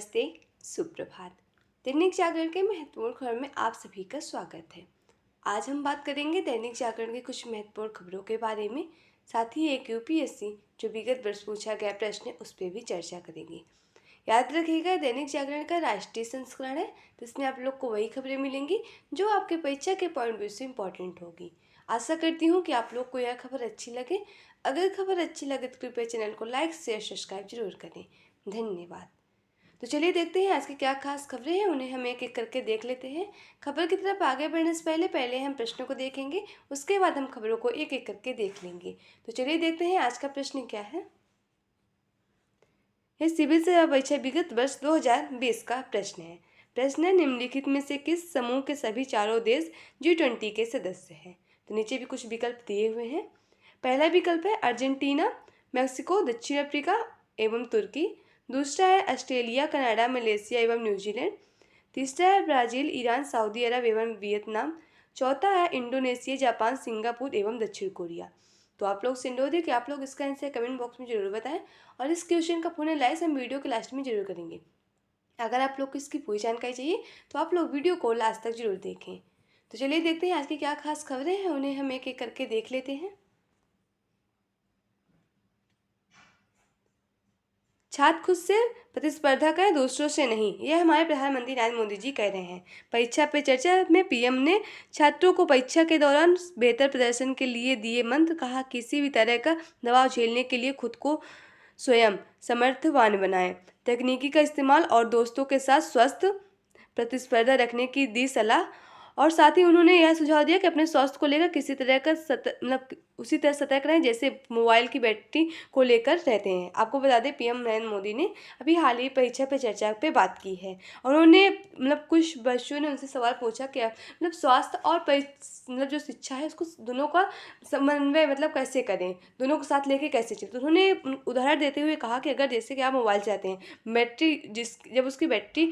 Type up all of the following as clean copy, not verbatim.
नमस्ते, सुप्रभात। दैनिक जागरण के महत्वपूर्ण खबर में आप सभी का स्वागत है। आज हम बात करेंगे दैनिक जागरण की कुछ महत्वपूर्ण खबरों के बारे में। साथ ही एक यूपीएससी जो विगत वर्ष पूछा गया प्रश्न है उस पर भी चर्चा करेंगे। याद रखिएगा, दैनिक जागरण का राष्ट्रीय संस्करण है, तो इसमें आप लोग को वही खबरें मिलेंगी जो आपके परीक्षा के पॉइंट व्यू से इम्पोर्टेंट होगी। आशा करती हूँ कि आप लोग को यह खबर अच्छी लगे। अगर खबर अच्छी लगे तो कृपया चैनल को लाइक शेयर सब्सक्राइब जरूर करें। धन्यवाद। तो चलिए देखते हैं आज की क्या खास खबरें हैं, उन्हें हम एक एक करके देख लेते हैं। खबर की तरफ आगे बढ़ने से पहले हम प्रश्नों को देखेंगे, उसके बाद हम खबरों को एक एक करके देख लेंगे। तो चलिए देखते हैं आज का प्रश्न क्या है। यह सिविल सेवा परीक्षा विगत वर्ष 2020 का प्रश्न है। प्रश्न है, निम्नलिखित में से किस समूह के सभी चारों देश G20 के सदस्य हैं। तो नीचे भी कुछ विकल्प दिए हुए हैं। पहला विकल्प है अर्जेंटीना, मैक्सिको, दक्षिण अफ्रीका एवं तुर्की। दूसरा है ऑस्ट्रेलिया, कनाडा, मलेशिया एवं न्यूजीलैंड। तीसरा है ब्राज़ील, ईरान, सऊदी अरब एवं वियतनाम। चौथा है इंडोनेशिया, जापान, सिंगापुर एवं दक्षिण कोरिया। तो आप लोग से अनुरोध है कि आप लोग इसका आंसर कमेंट बॉक्स में जरूर बताएं और इस क्वेश्चन का पूर्ण एनालाइज हम वीडियो के लास्ट में जरूर करेंगे। अगर आप लोग को इसकी पूरी जानकारी चाहिए तो आप लोग वीडियो को लास्ट तक जरूर देखें। तो चलिए देखते हैं आज की क्या खास खबरें हैं, उन्हें हम एक एक करके देख लेते हैं। छात्र खुद से प्रतिस्पर्धा करें, दूसरों से नहीं, यह हमारे प्रधानमंत्री नरेंद्र मोदी जी कह रहे हैं। परीक्षा पे चर्चा में पीएम ने छात्रों को परीक्षा के दौरान बेहतर प्रदर्शन के लिए दिए मंत्र। कहा, किसी भी तरह का दबाव झेलने के लिए खुद को स्वयं समर्थवान बनाएं, तकनीकी का इस्तेमाल और दोस्तों के साथ स्वस्थ प्रतिस्पर्धा रखने की दी सलाह। और साथ ही उन्होंने यह सुझाव दिया कि अपने स्वास्थ्य को लेकर किसी तरह का मतलब उसी तरह सतर्क रहें जैसे मोबाइल की बैटरी को लेकर रहते हैं। आपको बता दें, पीएम नरेंद्र मोदी ने अभी हाल ही परीक्षा पे चर्चा पे बात की है और उन्होंने कुछ बच्चों ने उनसे सवाल पूछा कि स्वास्थ्य और जो शिक्षा है उसको दोनों का समन्वय कैसे करें, दोनों को साथ लेके कैसे चलें। तो उन्होंने उदाहरण देते हुए कहा कि अगर जैसे कि आप मोबाइल चलाते हैं, बैटरी जब उसकी बैटरी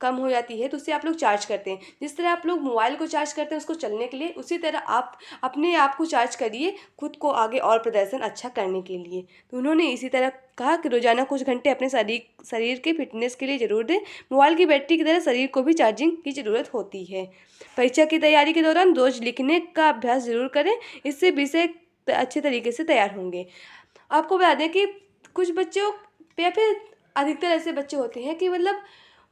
कम हो जाती है तो उससे आप लोग चार्ज करते हैं। जिस तरह आप लोग मोबाइल को चार्ज करते हैं उसको चलने के लिए, उसी तरह आप अपने आप को चार्ज करिए खुद को आगे और प्रदर्शन अच्छा करने के लिए। तो उन्होंने इसी तरह कहा कि रोजाना कुछ घंटे अपने शरीर के फिटनेस के लिए ज़रूर दें। मोबाइल की बैटरी की तरह शरीर को भी चार्जिंग की ज़रूरत होती है। परीक्षा की तैयारी के दौरान रोज लिखने का अभ्यास ज़रूर करें, इससे विषय अच्छे तरीके से तैयार होंगे। आपको बता दें कि कुछ बच्चों या फिर अधिकतर ऐसे बच्चे होते हैं कि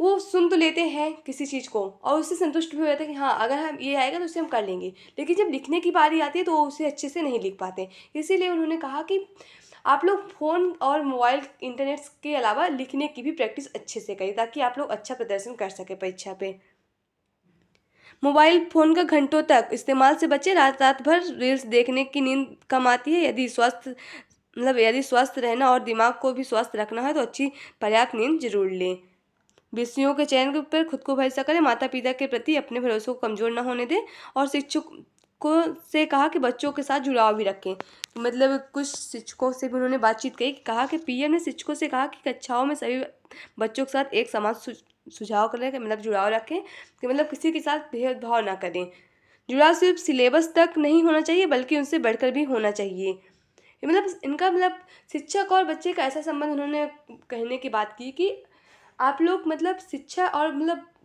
वो सुन तो लेते हैं किसी चीज़ को और उससे संतुष्ट भी हो जाते हैं कि हाँ, अगर हम ये आएगा तो उसे हम कर लेंगे, लेकिन जब लिखने की बारी आती है तो वो उसे अच्छे से नहीं लिख पाते। इसीलिए उन्होंने कहा कि आप लोग फ़ोन और मोबाइल इंटरनेट के अलावा लिखने की भी प्रैक्टिस अच्छे से करें ताकि आप लोग अच्छा प्रदर्शन कर सकें परीक्षा पे। मोबाइल फ़ोन का घंटों तक इस्तेमाल से बचें। रात रात भर रील्स देखने की नींद कम आती है। यदि स्वस्थ रहना और दिमाग को भी स्वस्थ रखना है तो अच्छी पर्याप्त नींद जरूर लें। विषयों के चयन पर खुद को भरोसा करें। माता पिता के प्रति अपने भरोसे को कमज़ोर न होने दें और शिक्षकों से कहा कि बच्चों के साथ जुड़ाव भी रखें। कुछ शिक्षकों से भी उन्होंने बातचीत की, कहा कि पीएम ने शिक्षकों से कहा कि कक्षाओं में सभी बच्चों के साथ एक समान सुझाव करें कि जुड़ाव रखें कि किसी के साथ भेदभाव ना करें। जुड़ाव सिर्फ सिलेबस तक नहीं होना चाहिए बल्कि उनसे बढ़कर भी होना चाहिए। इनका शिक्षक और बच्चे का ऐसा संबंध उन्होंने कहने की बात की कि आप लोग शिक्षा और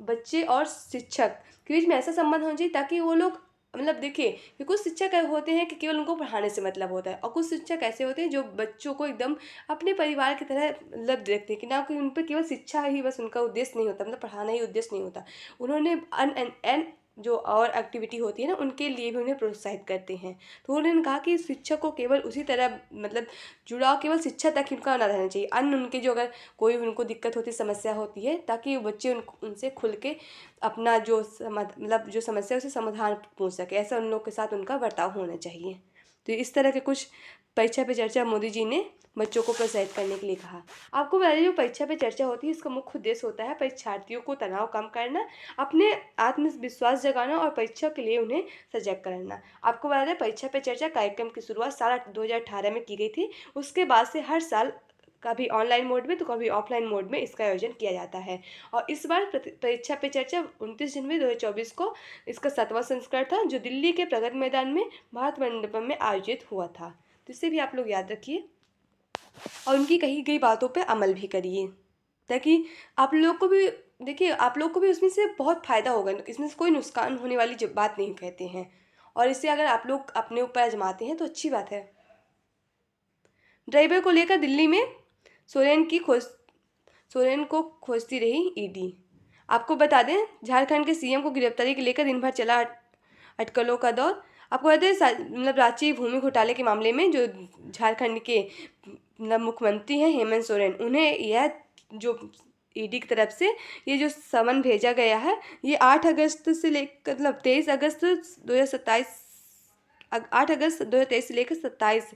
बच्चे और शिक्षक के बीच में ऐसा संबंध होना चाहिए ताकि वो लोग देखिए कि कुछ शिक्षक होते हैं कि केवल उनको पढ़ाने से मतलब होता है और कुछ शिक्षक ऐसे होते हैं जो बच्चों को एकदम अपने परिवार की तरह देखते हैं कि ना कि उन पर केवल शिक्षा ही बस उनका उद्देश्य नहीं होता, पढ़ाना ही उद्देश्य नहीं होता। उन्होंने एन जो और एक्टिविटी होती है ना उनके लिए भी उन्हें प्रोत्साहित करते हैं। तो उन्होंने कहा कि शिक्षक को केवल उसी तरह जुड़ाव केवल शिक्षा तक ही उनका ना रहना चाहिए, अन्य उनके जो अगर कोई उनको दिक्कत होती समस्या होती है ताकि बच्चे उनसे खुल के अपना जो जो समस्या है उसे समाधान पूछ सके, ऐसा उन लोग के साथ उनका बर्ताव होना चाहिए। तो इस तरह के कुछ परीक्षा पे चर्चा मोदी जी ने बच्चों को प्रोत्साहित करने के लिए कहा। आपको बता दें, जो परीक्षा पे चर्चा होती है इसका मुख्य उद्देश्य होता है परीक्षार्थियों को तनाव कम करना, अपने आत्मविश्वास जगाना और परीक्षा के लिए उन्हें सजग करना। आपको बता दें, परीक्षा पे चर्चा कार्यक्रम की शुरुआत साल 2018 में की गई थी। उसके बाद से हर साल कभी ऑनलाइन मोड में तो कभी ऑफलाइन मोड में इसका आयोजन किया जाता है और इस बार परीक्षा पे चर्चा 29 जनवरी 2024 को इसका 7वां संस्करण था जो दिल्ली के प्रगति मैदान में भारत मंडपम में आयोजित हुआ था। तो इसे भी आप लोग याद रखिए और उनकी कही गई बातों पे अमल भी करिए। ताकि आप लोग को भी, देखिए आप लोग को भी उसमें से बहुत फ़ायदा होगा, इसमें से कोई नुकसान होने वाली बात नहीं कहते हैं। और इसे अगर आप लोग अपने ऊपर आजमाते हैं तो अच्छी बात है। ड्राइवर को लेकर दिल्ली में सोरेन की खोज सोरेन को खोजती रही ईडी। आपको बता दें, झारखंड के सीएम को गिरफ्तारी के लेकर दिन भर चला अटकलों का दौर। आपको बता दें, मतलब रांची भूमि घोटाले के मामले में जो झारखंड के मतलब मुख्यमंत्री हैं हेमंत सोरेन, उन्हें यह जो ईडी की तरफ से ये जो समन भेजा गया है, ये 8 अगस्त से लेकर मतलब 23 अगस्त 2027, 8 अगस्त 2023 से लेकर 27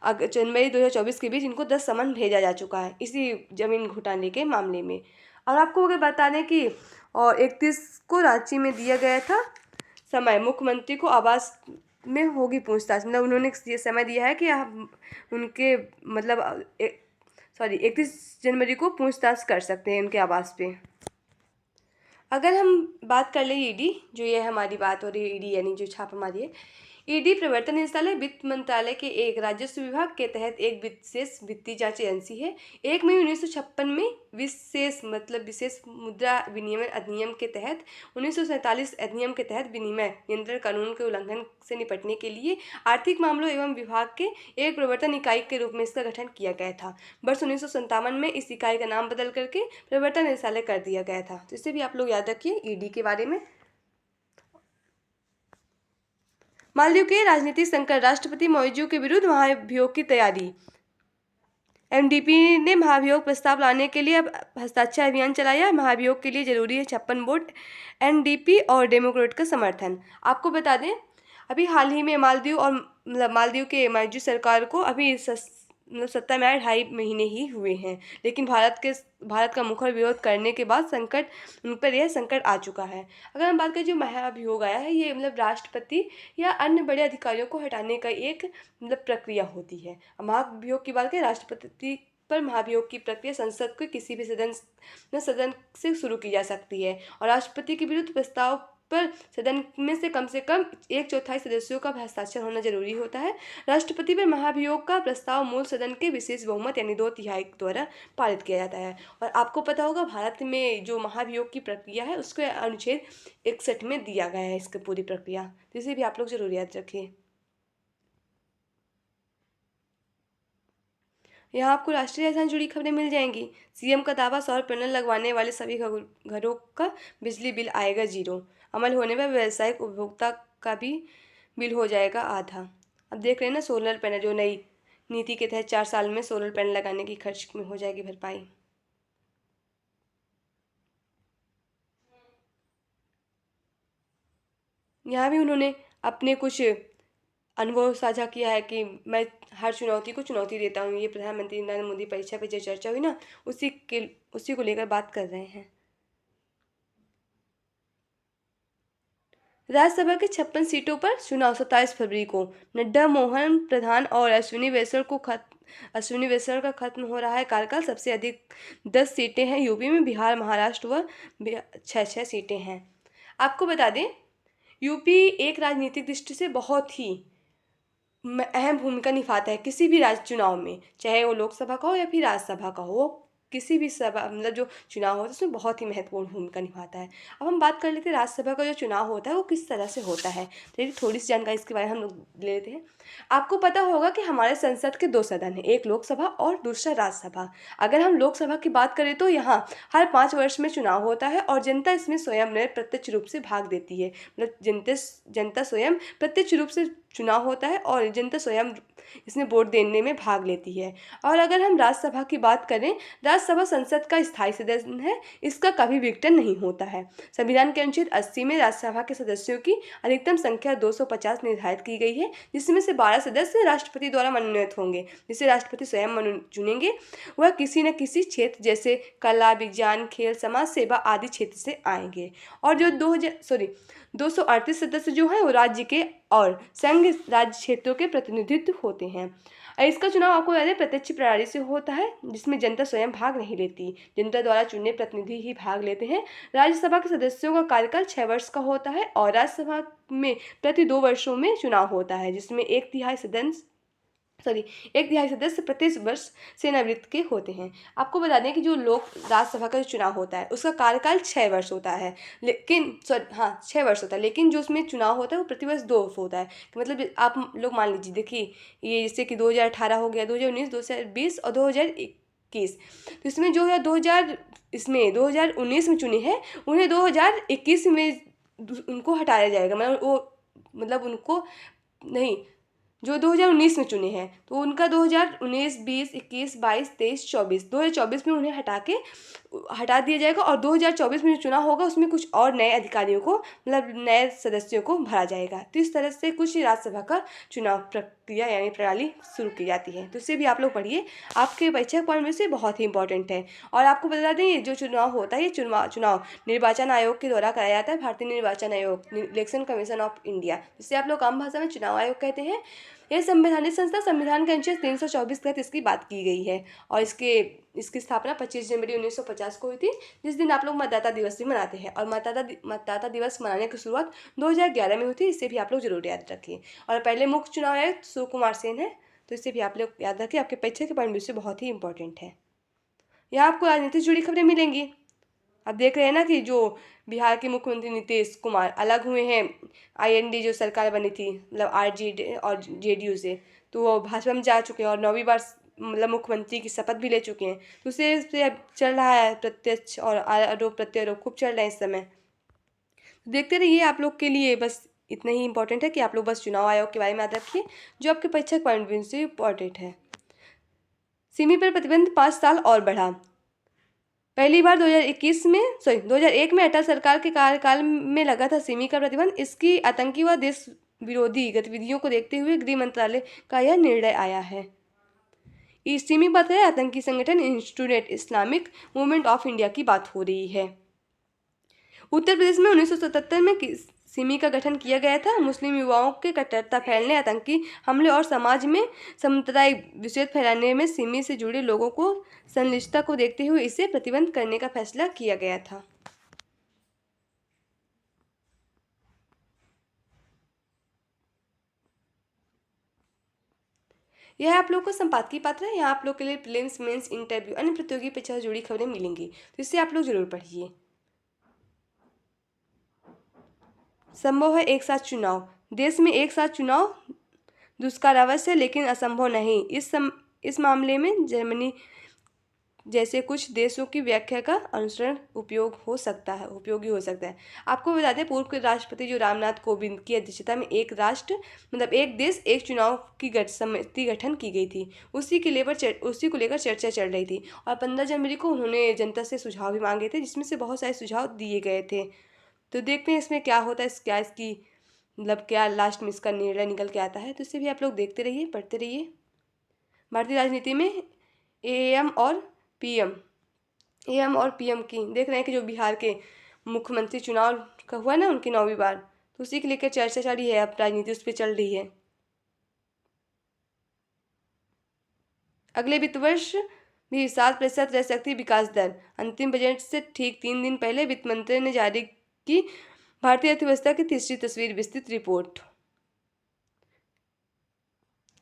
जनवरी 2024 के बीच इनको 10 समन भेजा जा चुका है इसी जमीन घोटाले के मामले में। और आपको अगर बता दें कि और 31 को रांची में दिया गया था समय, मुख्यमंत्री को आवास में होगी पूछताछ, मतलब उन्होंने ये समय दिया है कि आप उनके मतलब 31 जनवरी को पूछताछ कर सकते हैं उनके आवास पे। अगर हम बात कर ले ईडी, जो ये हमारी बात हो रही है, ईडी यानी जो छापामारी है, ईडी प्रवर्तन निदेशालय वित्त मंत्रालय के एक राजस्व विभाग के तहत एक विशेष वित्तीय जांच एजेंसी है। 1 मई 1956 में विशेष मुद्रा विनिमय अधिनियम के तहत 1947 अधिनियम के तहत विनिमय नियंत्रण कानून के उल्लंघन से निपटने के लिए आर्थिक मामलों एवं विभाग के एक प्रवर्तन इकाई के रूप में इसका गठन किया गया था। वर्ष 1957 में इस इकाई का नाम बदल करके प्रवर्तन निदेशालय कर दिया गया था। तो इसे भी आप लोग याद रखिए ईडी के बारे में। मालदीव के राजनीतिक संकट, राष्ट्रपति मौजू के विरुद्ध महाभियोग की तैयारी। एमडीपी ने महाभियोग प्रस्ताव लाने के लिए अब हस्ताक्षर अभियान चलाया। महाभियोग के लिए जरूरी है 56 वोट, एनडीपी और डेमोक्रेट का समर्थन। आपको बता दें, अभी हाल ही में मालदीव और मतलब मालदीव के मौजूद सरकार को अभी मतलब सत्ता में आए 2.5 महीने ही हुए हैं, लेकिन भारत का मुखर विरोध करने के बाद संकट उन पर यह संकट आ चुका है। अगर हम बात करें जो महाभियोग आया है, ये मतलब राष्ट्रपति या अन्य बड़े अधिकारियों को हटाने का एक मतलब प्रक्रिया होती है। महाभियोग की बात करें, राष्ट्रपति पर महाभियोग की प्रक्रिया संसद के किसी भी सदन से शुरू की जा सकती है और राष्ट्रपति के विरुद्ध प्रस्ताव पर सदन में से कम 1/4 सदस्यों का हस्ताक्षर होना जरूरी होता है। राष्ट्रपति पर महाभियोग का प्रस्ताव मूल सदन के विशेष बहुमत यानी 2/3 द्वारा पारित किया जाता है। और आपको पता होगा भारत में जो महाभियोग की प्रक्रिया है उसको अनुच्छेद 61 में दिया गया है इसकी पूरी प्रक्रिया, जिसे भी आप लोग जरूर याद रखिए। यहाँ आपको राष्ट्रीय राजधानी जुड़ी खबरें मिल जाएंगी। सीएम का दावा, सौर पैनल लगवाने वाले सभी घरों का बिजली बिल आएगा 0। अमल होने पर व्यावसायिक उपभोक्ता का भी बिल हो जाएगा आधा। अब देख रहे हैं ना, सोलर पैनल जो नई नीति के तहत 4 साल में सोलर पैनल लगाने की खर्च में हो जाएगी भरपाई। यहाँ भी उन्होंने अपने कुछ अनुभव साझा किया है कि मैं हर चुनौती को चुनौती देता हूँ। ये प्रधानमंत्री नरेंद्र मोदी परीक्षा पे जो चर्चा हुई ना, उसी को लेकर बात कर रहे हैं। राज्यसभा की 56 सीटों पर चुनाव 27 फरवरी को। नड्डा, मोहन प्रधान और अश्विनी वैष्णव का खत्म हो रहा है कार्यकाल। सबसे अधिक 10 सीटें हैं यूपी में, बिहार, महाराष्ट्र व 6 सीटें हैं। आपको बता दें, यूपी एक राजनीतिक दृष्टि से बहुत ही अहम भूमिका निभाता है किसी भी राज्य चुनाव में, चाहे वो लोकसभा का हो या फिर राज्यसभा का हो। किसी भी सभा मतलब जो चुनाव होता है उसमें बहुत ही महत्वपूर्ण भूमिका निभाता है। अब हम बात कर लेते हैं राज्यसभा का जो चुनाव होता है वो किस तरह से होता है, तो थोड़ी सी जानकारी इसके बारे में हम लोग ले लेते हैं। आपको पता होगा कि हमारे संसद के 2 सदन हैं, एक लोकसभा और दूसरा राज्यसभा। अगर हम लोकसभा की बात करें तो यहाँ हर 5 वर्ष में चुनाव होता है और जनता इसमें स्वयं प्रत्यक्ष रूप से भाग देती है। मतलब जनता स्वयं प्रत्यक्ष रूप से चुनाव होता है और जनता स्वयं इसमें वोट देने में भाग लेती है। और अगर हम राज्यसभा की बात करें, राज्यसभा संसद का स्थायी सदन है, इसका कभी विघटन नहीं होता है। संविधान के अनुच्छेद 80 में राज्यसभा के सदस्यों की अधिकतम संख्या 250 निर्धारित की गई है, जिसमें से 12 सदस्य राष्ट्रपति द्वारा मनोनीत होंगे, जिसे राष्ट्रपति स्वयं चुनेंगे। वह किसी न किसी क्षेत्र जैसे कला, विज्ञान, खेल, समाज सेवा आदि क्षेत्र से आएंगे। और जो 238 सदस्य जो हैं वो राज्य के और संघ राज्य क्षेत्रों के प्रतिनिधित्व होते हैं। इसका चुनाव आपको याद है प्रत्यक्ष प्रणाली से होता है, जिसमें जनता स्वयं भाग नहीं लेती, जनता द्वारा चुने प्रतिनिधि ही भाग लेते हैं। राज्यसभा के सदस्यों का कार्यकाल 6 वर्ष का होता है और राज्यसभा में प्रति 2 वर्षों में चुनाव होता है, जिसमें 1/3 सॉरी 1/3 सदस्य प्रत्येक वर्ष सेवानिवृत्त के होते हैं। आपको बता दें कि जो लोक राज्यसभा का जो चुनाव होता है उसका कार्यकाल 6 वर्ष होता है, लेकिन सॉरी हाँ 6 वर्ष होता है, लेकिन जो उसमें चुनाव होता है वो प्रतिवर्ष 2 होता है। कि मतलब आप लोग मान लीजिए, देखिए ये जैसे कि 2018 हो गया, 2019, 2020 और 2021। तो इसमें जो है 2019 में चुने हैं, उन्हें 2021 में उनको हटाया जाएगा, मतलब उनको नहीं, जो 2019 में चुने हैं तो उनका 2019, 20, 21, 22, 23, 24, 2024 में उन्हें हटा दिया जाएगा, और 2024 में जो चुनाव होगा उसमें कुछ और नए अधिकारियों को, मतलब नए सदस्यों को भरा जाएगा। तो इस तरह से कुछ राज्यसभा का चुनाव प्रक्रिया यानी प्रणाली शुरू की जाती है। तो इससे भी आप लोग पढ़िए, आपके परीक्षा पॉइंट में से बहुत ही इंपॉर्टेंट है। और आपको बता दें, ये जो चुनाव होता है ये चुनाव निर्वाचन आयोग के द्वारा कराया जाता है, भारतीय निर्वाचन आयोग, इलेक्शन कमीशन ऑफ इंडिया, जिसे आप लोग आम भाषा में चुनाव आयोग कहते हैं। यह संवैधानिक संस्था, संविधान के अनुच्छेद 324 के तहत इसकी बात की गई है, और इसकी स्थापना 25 जनवरी 1950 को हुई थी, जिस दिन आप लोग मतदाता दिवस भी मनाते हैं। और मतदाता दिवस मनाने की शुरुआत 2011 में हुई थी, इसे भी आप लोग जरूर याद रखिए। और पहले मुख्य चुनाव आयुक्त सुकुमार सेन है, तो इसे भी आप लोग याद रखिए, आपके परीक्षा के पॉइंट से बहुत ही इंपॉर्टेंट है। यहाँ आपको राजनीति से जुड़ी खबरें मिलेंगी। आप देख रहे हैं ना कि जो बिहार के मुख्यमंत्री नीतीश कुमार अलग हुए हैं आईएनडी जो सरकार बनी थी, मतलब आरजेडी और जेडीयू से, तो वो भाजपा में जा चुके हैं और 9वीं बार मतलब मुख्यमंत्री की शपथ भी ले चुके हैं। तो उससे अब चल रहा है प्रत्यक्ष और आरोप प्रत्यारोप खूब चल रहे हैं इस समय। देखते रहिए, आप लोग के लिए बस इतना ही इंपॉर्टेंट है कि आप लोग बस चुनाव आयोग के बारे में याद रखिए, जो आपके परीक्षा पॉइंट व्यू से इंपॉर्टेंट है। सिमी पर प्रतिबंध 5 साल और बढ़ा। पहली बार 2001 में अटल सरकार के कार्यकाल में लगा था सिमी का प्रतिबंध। इसकी आतंकी व देश विरोधी गतिविधियों को देखते हुए गृह मंत्रालय का यह निर्णय आया है। इस सिमी बात है, आतंकी संगठन institute Islamic movement of India की बात हो रही है। उत्तर प्रदेश में 1977 में सिमी का गठन किया गया था। मुस्लिम युवाओं के कट्टरता फैलने, आतंकी हमले और समाज में सांप्रदायिक विषय फैलाने में सिमी से जुड़े लोगों को संलिप्तता को देखते हुए इसे प्रतिबंध करने का फैसला किया गया था। यह आप लोग को संपादकीय पात्र है। यहाँ आप लोग के लिए प्रीलिम्स, मेंस, इंटरव्यू, अन्य प्रतियोगी परीक्षा से जुड़ी खबरें मिलेंगी, तो इससे आप लोग जरूर पढ़िए। संभव है एक साथ चुनाव। देश में एक साथ चुनाव दुष्कारावश है, लेकिन असंभव नहीं। इस मामले में जर्मनी जैसे कुछ देशों की व्याख्या का अनुसरण उपयोगी हो सकता है। आपको बता दें, पूर्व के राष्ट्रपति जो रामनाथ कोविंद की अध्यक्षता में एक राष्ट्र मतलब एक देश एक चुनाव की समिति गठन की गई थी। उसी को लेकर चर्चा चल रही थी, और 15 जनवरी को उन्होंने जनता से सुझाव भी मांगे थे, जिसमें से बहुत सारे सुझाव दिए गए थे। तो देखते हैं इसमें क्या होता है, इसकी मतलब क्या लास्ट में इसका निर्णय निकल के आता है। तो इसे भी आप लोग देखते रहिए, पढ़ते रहिए। भारतीय राजनीति में एएम और पीएम की देख रहे हैं कि जो बिहार के मुख्यमंत्री चुनाव का हुआ ना, उनकी 9वीं बार, तो उसी को लेकर चर्चा जारी है, अब राजनीति उस पर चल रही है। अगले वित्त वर्ष भी 7% रह सकती विकास दर। अंतिम बजट से ठीक 3 दिन पहले वित्त मंत्री ने जारी की भारतीय अर्थव्यवस्था की तीसरी तस्वीर विस्तृत रिपोर्ट।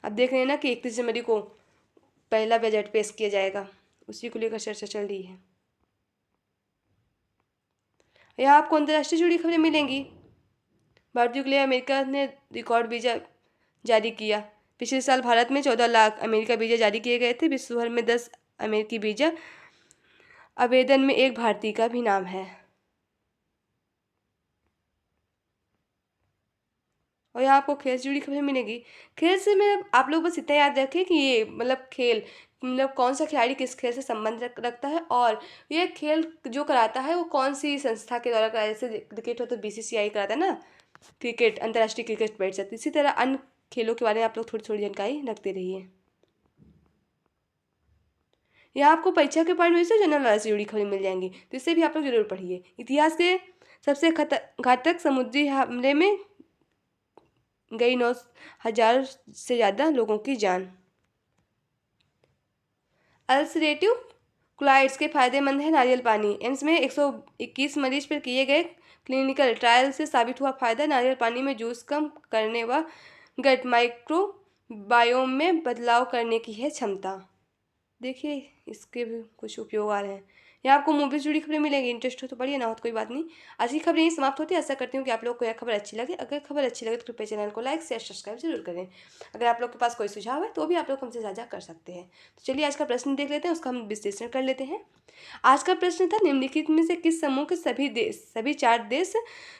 अब देख रहे हैं ना कि 31 जनवरी को पहला बजट पेश किया जाएगा, उसी को लेकर चर्चा चल रही है। यहाँ आपको अंतर्राष्ट्रीय जुड़ी खबरें मिलेंगी। भारतीयों के लिए अमेरिका ने रिकॉर्ड वीज़ा जारी किया। पिछले साल भारत में 14 लाख अमेरिका वीज़ा जारी किए गए थे। विश्व भर में 10 अमेरिकी वीज़ा आवेदन में एक भारतीय का भी नाम है। और यहाँ आपको खेल से जुड़ी खबरें मिलेगी। खेल से में आप लोग बस इतना याद रखें कि ये मतलब कौन सा खिलाड़ी किस खेल से संबंध रखता है, और ये खेल जो कराता है वो कौन सी संस्था के द्वारा कराया। जैसे क्रिकेट हो तो बीसीसीआई कराता है ना, क्रिकेट अंतर्राष्ट्रीय क्रिकेट परिषद। इसी तरह अन्य खेलों के बारे में आप लोग थोड़ी थोड़ी जानकारी रखते रहिए। यहाँ आपको परीक्षा के पॉइंट में से जनरल नॉलेज से जुड़ी खबरें मिल जाएंगी, तो इससे भी आप लोग जरूर पढ़िए। इतिहास के सबसे घातक समुद्री हमले में गई 9,000 से ज़्यादा लोगों की जान। अल्सरेटिव कोलाइटिस के फायदेमंद है नारियल पानी। एम्स में 121 मरीज पर किए गए क्लिनिकल ट्रायल से साबित हुआ फायदा। नारियल पानी में जूस कम करने व गट माइक्रो बायोम में बदलाव करने की है क्षमता। देखिए इसके भी कुछ उपयोग आ रहे हैं। यहाँ आपको मूवी से जुड़ी खबरें मिलेंगी, इंटरेस्ट हो तो पढ़िए, ना हो तो कोई बात नहीं। आज की खबरें यही समाप्त होती है। आशा करती हूँ कि आप लोग को यह खबर अच्छी लगे। अगर खबर अच्छी लगे तो कृपया चैनल को लाइक शेयर सब्सक्राइब जरूर करें। अगर आप लोग के पास कोई सुझाव है तो भी आप लोग हमसे साझा कर सकते हैं। तो चलिए आज का प्रश्न देख लेते हैं, उसका हम विश्लेषण कर लेते हैं। आज का प्रश्न था, निम्नलिखित में से किस समूह के सभी 4 देश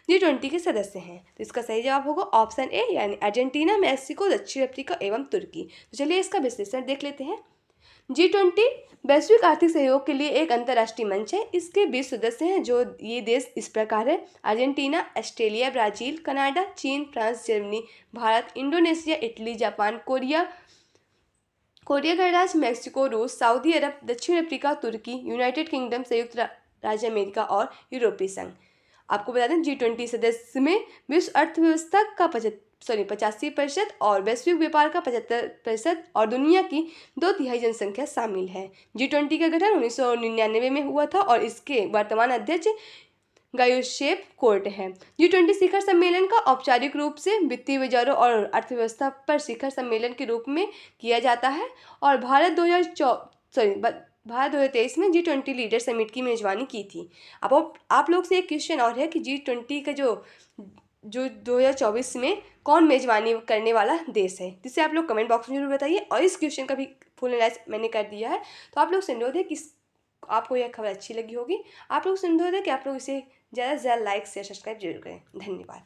G20 के सदस्य हैं? तो इसका सही जवाब होगा ऑप्शन ए, यानी अर्जेंटीना, मैक्सिको, दक्षिण अफ्रीका एवं तुर्की। तो चलिए इसका विश्लेषण देख लेते हैं। G20 वैश्विक आर्थिक सहयोग के लिए एक अंतर्राष्ट्रीय मंच है। इसके 20 सदस्य हैं, जो ये देश इस प्रकार है: अर्जेंटीना, ऑस्ट्रेलिया, ब्राजील, कनाडा, चीन, France, Germany, Bharat, Indonesia, Italy, Japan, Korea गणराज्य, मैक्सिको, रूस, सऊदी अरब, दक्षिण अफ्रीका, तुर्की, यूनाइटेड किंगडम, संयुक्त राज्य अमेरिका और यूरोपीय संघ। आपको बता दें G20 सदस्य में विश्व अर्थव्यवस्था का 85% और वैश्विक व्यापार का 75% और दुनिया की 2/3 जनसंख्या शामिल है। G20 का गठन 1999 में हुआ था और इसके वर्तमान अध्यक्ष गायोसेप कोर्ट है। G20 शिखर सम्मेलन का औपचारिक रूप से वित्तीय बाजारों और अर्थव्यवस्था पर शिखर सम्मेलन के रूप में किया जाता है और भारत 2023 में G20 लीडर समिट की मेजबानी की थी। अब आप लोग से एक क्वेश्चन और है कि G20 का जो 2024 में कौन मेजबानी करने वाला देश है, जिसे आप लोग कमेंट बॉक्स में जरूर बताइए। और इस क्वेश्चन का भी फुल एनालाइज मैंने कर दिया है। तो आप लोग से अनुरोध है कि आपको यह खबर अच्छी लगी होगी। आप लोग से अनुरोध है कि आप लोग इसे ज़्यादा से ज़्यादा लाइक शेयर सब्सक्राइब जरूर करें। धन्यवाद।